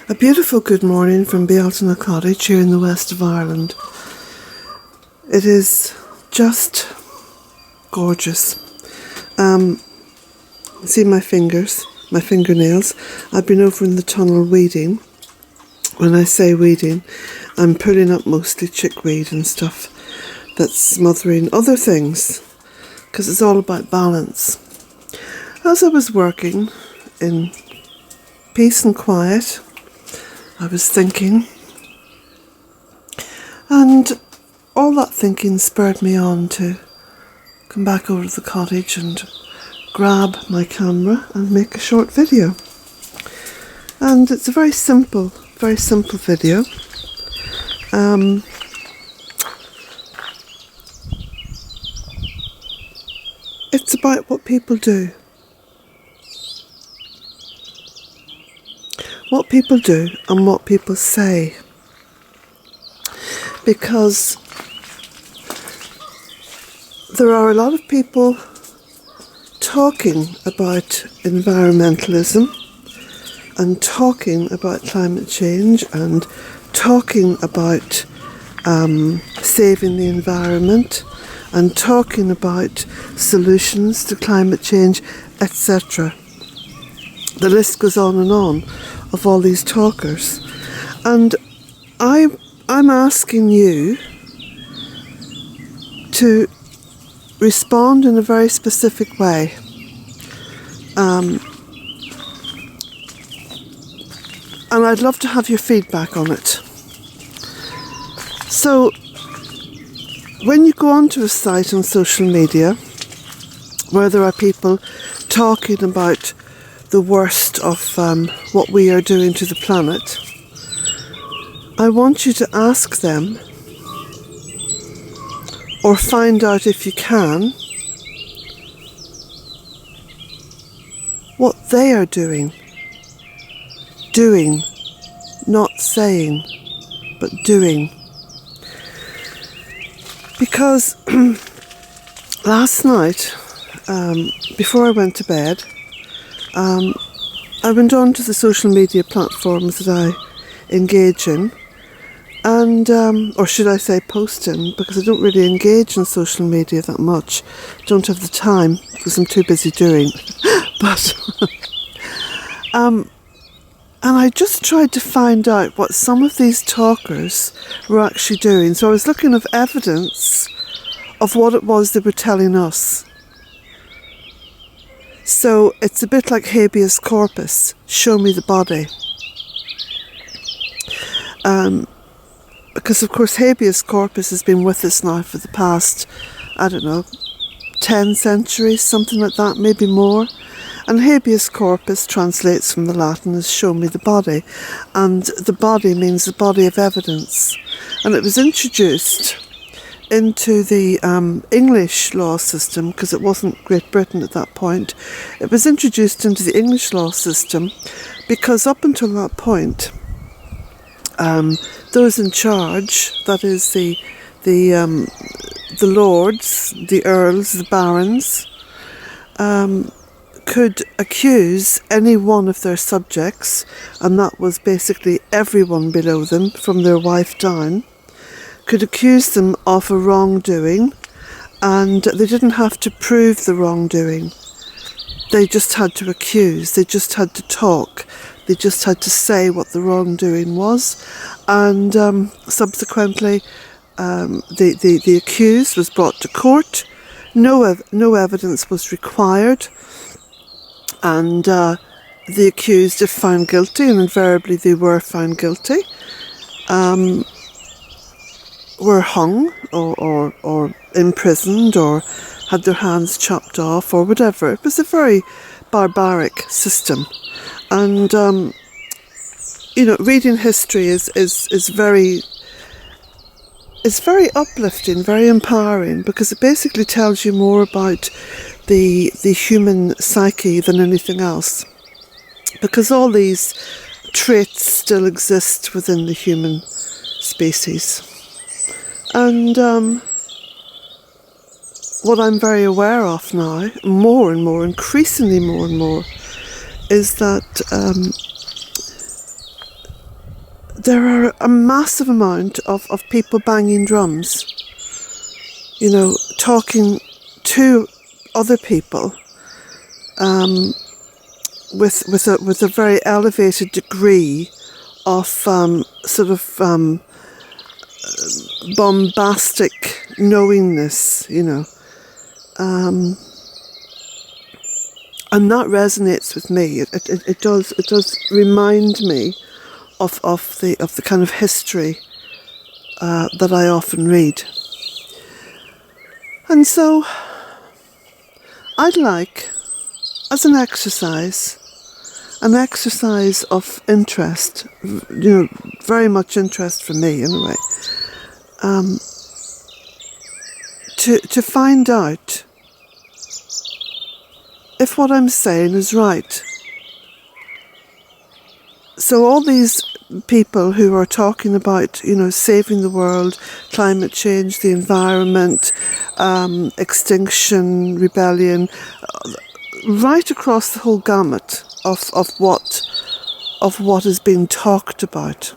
A beautiful good morning from Bealtaine Cottage here in the west of Ireland. It is just gorgeous. See my fingernails. I've been over in the tunnel weeding. When I say weeding, I'm pulling up mostly chickweed and stuff that's smothering other things, because it's all about balance. As I was working in peace and quiet, I was thinking, and all that thinking spurred me on to come back over to the cottage and grab my camera and make a short video. And it's a very simple video. It's about what people do. What people do and what people say. Because there are a lot of people talking about environmentalism and talking about climate change and talking about saving the environment and talking about solutions to climate change, etc. The list goes on and on of all these talkers, and I'm asking you to respond in a very specific way. And I'd love to have your feedback on it. So when you go onto a site on social media where there are people talking about the worst of what we are doing to the planet, I want you to ask them, or find out if you can, what they are doing. Doing, not saying, but doing. Because last night, before I went to bed, I went on to the social media platforms that I engage in, and or should I say post in, because I don't really engage in social media that much. Don't have the time because I'm too busy doing. But and I just tried to find out what some of these talkers were actually doing. So I was looking at evidence of what it was they were telling us. So it's a bit like habeas corpus, show me the body. Because of course habeas corpus has been with us now for the past, 10 centuries, something like that, maybe more. And habeas corpus translates from the Latin as show me the body. And the body means the body of evidence. And it was introduced into the English law system, because it wasn't Great Britain at that point. It was introduced into the English law system because up until that point, those in charge, that is the lords, the earls, the barons, could accuse any one of their subjects, and that was basically everyone below them, from their wife down, could accuse them of a wrongdoing, and they didn't have to prove the wrongdoing. They just had to accuse, they just had to talk, they just had to say what the wrongdoing was, and subsequently the accused was brought to court. No evidence was required, and the accused, if found guilty, and invariably they were found guilty, were hung or imprisoned or had their hands chopped off or whatever. It was a very barbaric system, and reading history is very uplifting, very empowering, because it basically tells you more about the human psyche than anything else, because all these traits still exist within the human species. And what I'm very aware of now, more and more, increasingly more and more, is that there are a massive amount of people banging drums, you know, talking to other people with a very elevated degree of sort of bombastic knowingness, you know. And that resonates with me. It does remind me of the kind of history that I often read. And so I'd like, as an exercise of interest, you know, very much interest for me anyway, to find out if what I'm saying is right. So all these people who are talking about, you know, saving the world, climate change, the environment, extinction, rebellion, right across the whole gamut of what is being talked about.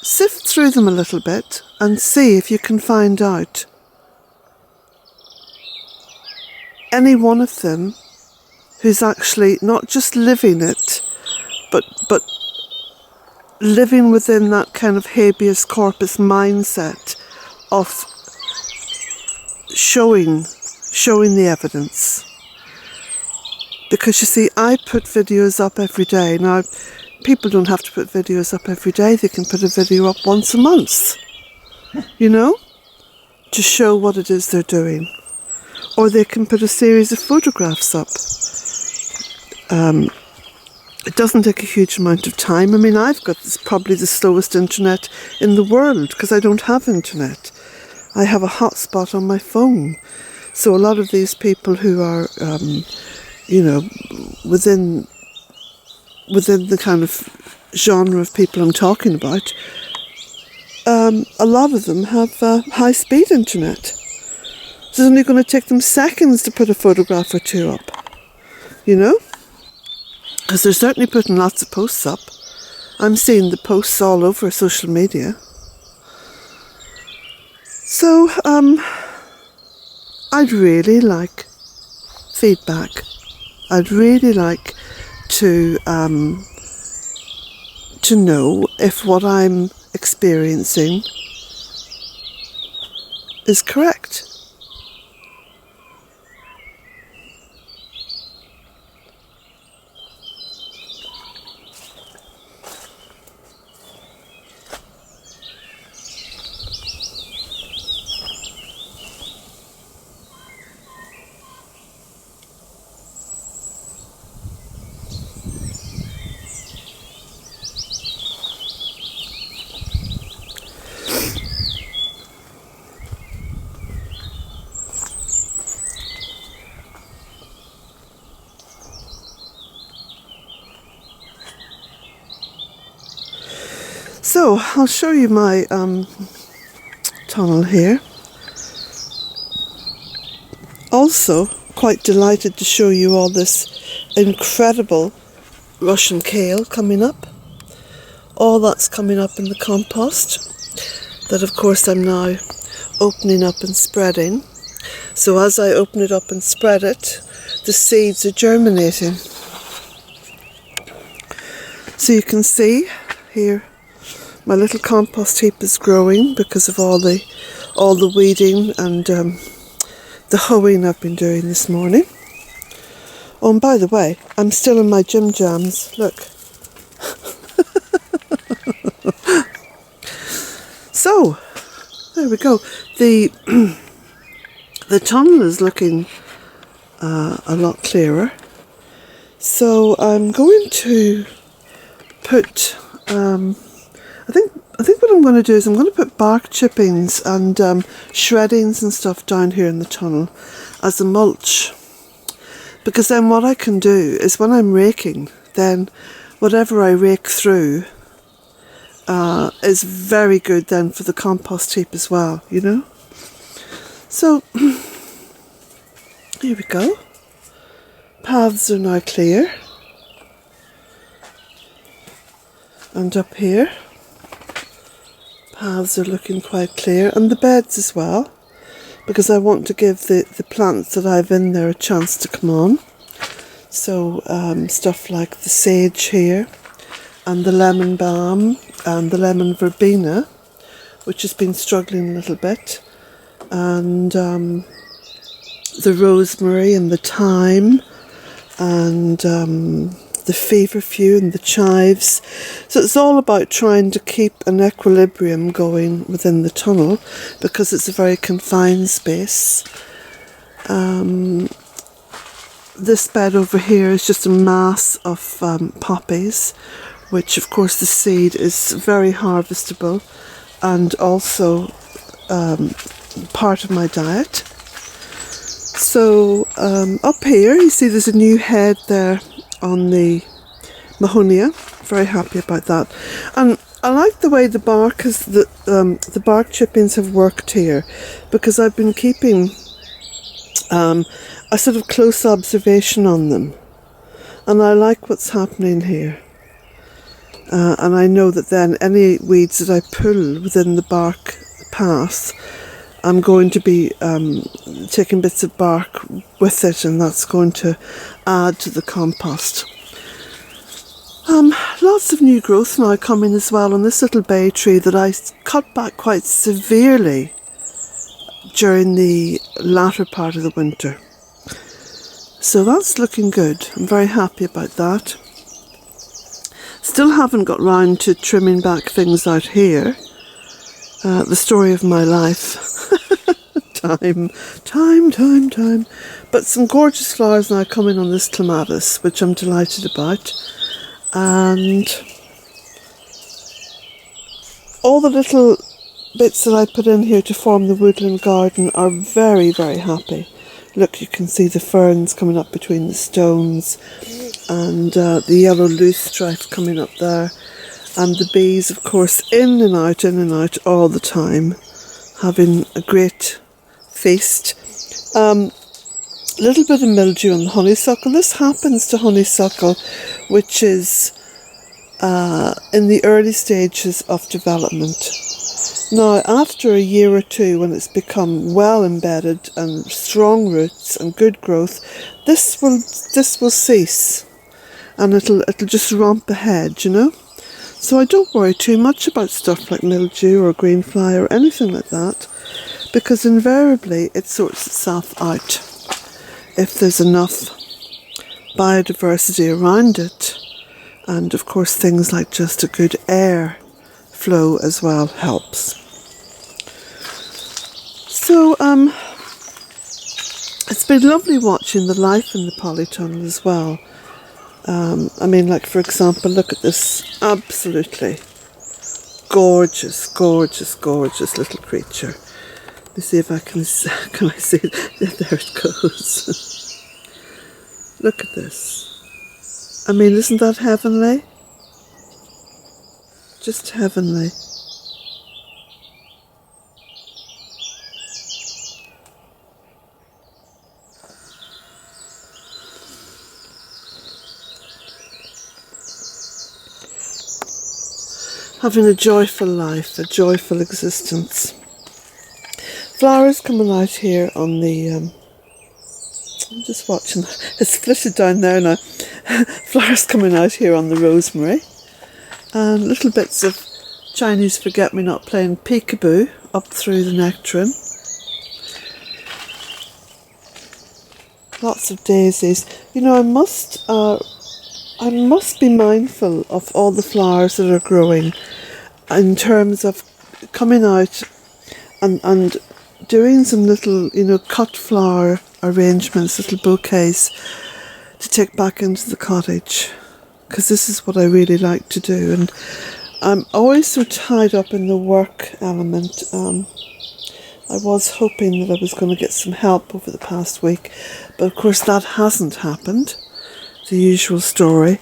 Sift through them a little bit and see if you can find out any one of them who's actually not just living it, but living within that kind of habeas corpus mindset of showing the evidence. Because you see, I put videos up every day. Now, people don't have to put videos up every day. They can put a video up once a month, you know, to show what it is they're doing. Or they can put a series of photographs up. It doesn't take a huge amount of time. I mean, I've got probably the slowest internet in the world because I don't have internet. I have a hotspot on my phone. So a lot of these people who are, you know, within the kind of genre of people I'm talking about, a lot of them have high-speed internet. So it's only going to take them seconds to put a photograph or two up, you know? Because they're certainly putting lots of posts up. I'm seeing the posts all over social media. So, I'd really like feedback. I'd really like to know if what I'm experiencing is correct. So, I'll show you my tunnel here. Also, quite delighted to show you all this incredible Russian kale coming up. All that's coming up in the compost that, of course, I'm now opening up and spreading. So as I open it up and spread it, the seeds are germinating. So you can see here, my little compost heap is growing because of all the weeding and the hoeing I've been doing this morning. Oh, and by the way, I'm still in my gym jams. Look. So, there we go. The tunnel is looking a lot clearer. So I'm going to put. I think what I'm going to do is I'm going to put bark chippings and shreddings and stuff down here in the tunnel as a mulch. Because then what I can do is when I'm raking, then whatever I rake through is very good then for the compost heap as well, you know. So, here we go. Paths are now clear. And up here, paths are looking quite clear, and the beds as well, because I want to give the plants that I've in there a chance to come on. So stuff like the sage here, and the lemon balm, and the lemon verbena, which has been struggling a little bit, and the rosemary and the thyme, and the feverfew and the chives. So it's all about trying to keep an equilibrium going within the tunnel, because it's a very confined space. This bed over here is just a mass of poppies, which of course the seed is very harvestable and also part of my diet. So up here you see there's a new head there on the mahonia. Very happy about that. And I like the way the bark has the bark chippings have worked here, because I've been keeping a sort of close observation on them, and I like what's happening here. And I know that then any weeds that I pull within the bark path, I'm going to be taking bits of bark with it, and that's going to add to the compost. Lots of new growth now coming as well on this little bay tree that I cut back quite severely during the latter part of the winter. So that's looking good. I'm very happy about that. Still haven't got round to trimming back things out here. The story of my life. Time. But some gorgeous flowers now coming on this clematis, which I'm delighted about. And all the little bits that I put in here to form the woodland garden are very, very happy. Look, you can see the ferns coming up between the stones, and the yellow loosestrife coming up there, and the bees, of course, in and out all the time, having a great feast. Little bit of mildew on the honeysuckle. This happens to honeysuckle, which is in the early stages of development. Now, after a year or two, when it's become well embedded and strong roots and good growth, this will cease, and it'll just romp ahead, you know. So I don't worry too much about stuff like mildew or green fly or anything like that, because invariably it sorts itself out if there's enough biodiversity around it, and of course things like just a good air flow as well helps. So it's been lovely watching the life in the polytunnel as well. I mean, like, for example, look at this absolutely gorgeous little creature. Let me see if I can I see it? There it goes. Look at this. I mean, isn't that heavenly? Just heavenly. Having a joyful life, a joyful existence. Flowers coming out here on the, I'm just watching, it's flitted down there now. Flowers coming out here on the rosemary. And little bits of Chinese forget-me-not playing peekaboo up through the nectarine. Lots of daisies. You know, I must be mindful of all the flowers that are growing in terms of coming out and doing some little, you know, cut flower arrangements, little bouquets to take back into the cottage, because this is what I really like to do. And I'm always so tied up in the work element. I was hoping that I was going to get some help over the past week, but of course that hasn't happened. The usual story.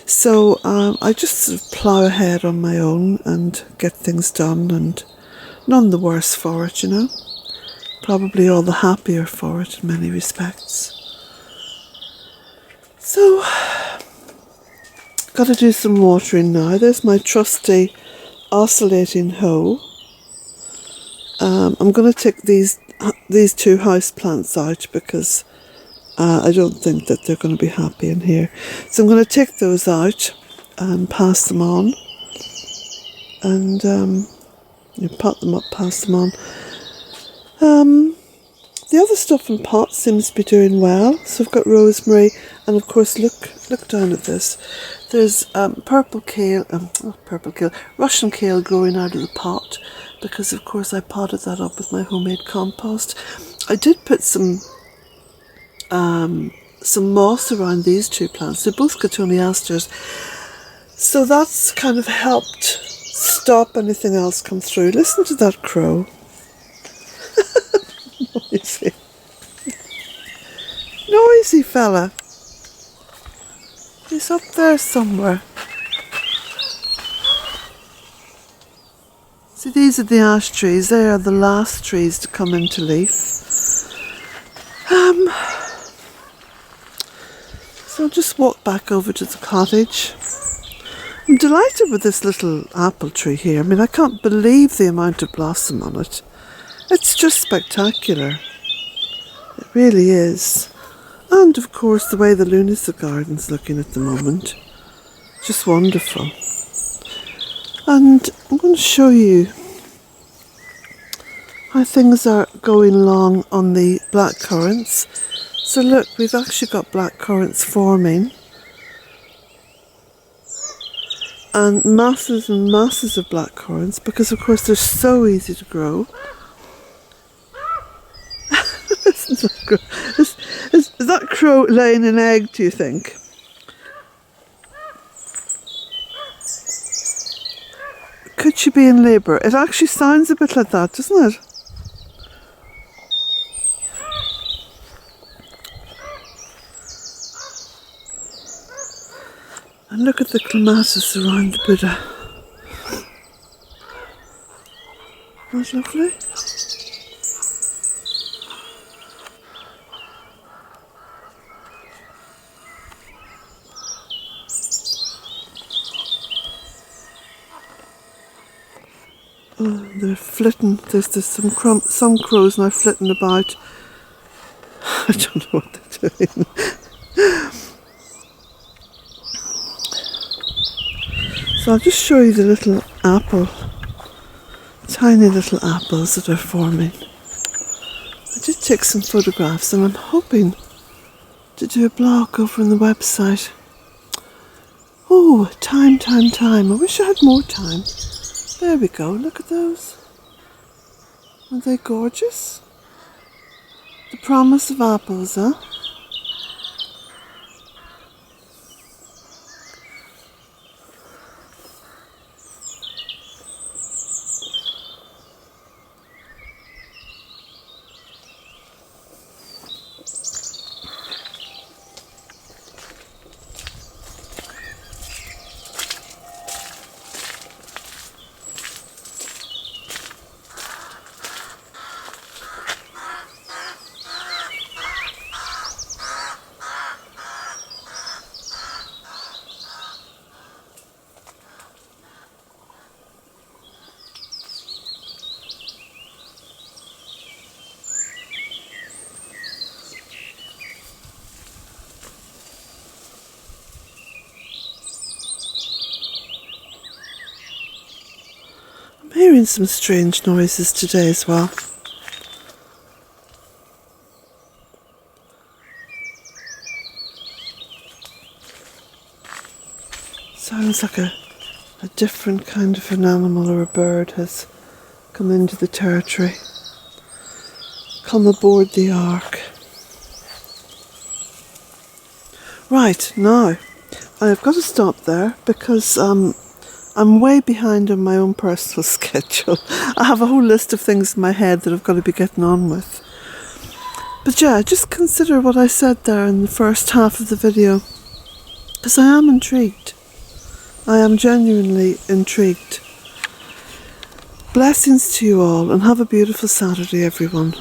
So I just sort of plough ahead on my own and get things done, and none the worse for it, you know. Probably all the happier for it in many respects. So Got to do some watering now. There's my trusty oscillating hoe. I'm going to take these two house plants out because I don't think that they're going to be happy in here. So I'm going to take those out and pass them on. And you pot them up, pass them on. The other stuff in pots seems to be doing well. So I've got rosemary, and of course look down at this. There's Russian kale growing out of the pot, because of course I potted that up with my homemade compost. I did put some moss around these two plants. They're both cotoneasters, so that's kind of helped stop anything else come through. Listen to that crow. Noisy fella. He's up there somewhere. See, these are the ash trees. They are the last trees to come into leaf. So I'll just walk back over to the cottage. I'm delighted with this little apple tree here. I mean, I can't believe the amount of blossom on it. It's just spectacular. It really is. And of course the way the Lunacy garden's looking at the moment. Just wonderful. And I'm going to show you how things are going along on the black currants. So look, we've actually got black currants forming. And masses of black currants, because of course they're so easy to grow. Is that crow laying an egg, do you think? Could she be in labour? It actually sounds a bit like that, doesn't it? And look at the clematis around the Buddha. That's lovely. Oh, they're flitting. There's some crows now flitting about. I don't know what they're doing. So I'll just show you the little apple, tiny little apples that are forming. I did take some photographs, and I'm hoping to do a blog over on the website. Oh, time. I wish I had more time. There we go, look at those. Aren't they gorgeous? The promise of apples, huh? I'm hearing some strange noises today as well. Sounds like a different kind of an animal or a bird has come into the territory. Come aboard the ark. Right, now I've got to stop there because I'm way behind on my own personal schedule. I have a whole list of things in my head that I've got to be getting on with. But yeah, just consider what I said there in the first half of the video, because I am intrigued. I am genuinely intrigued. Blessings to you all, and have a beautiful Saturday, everyone.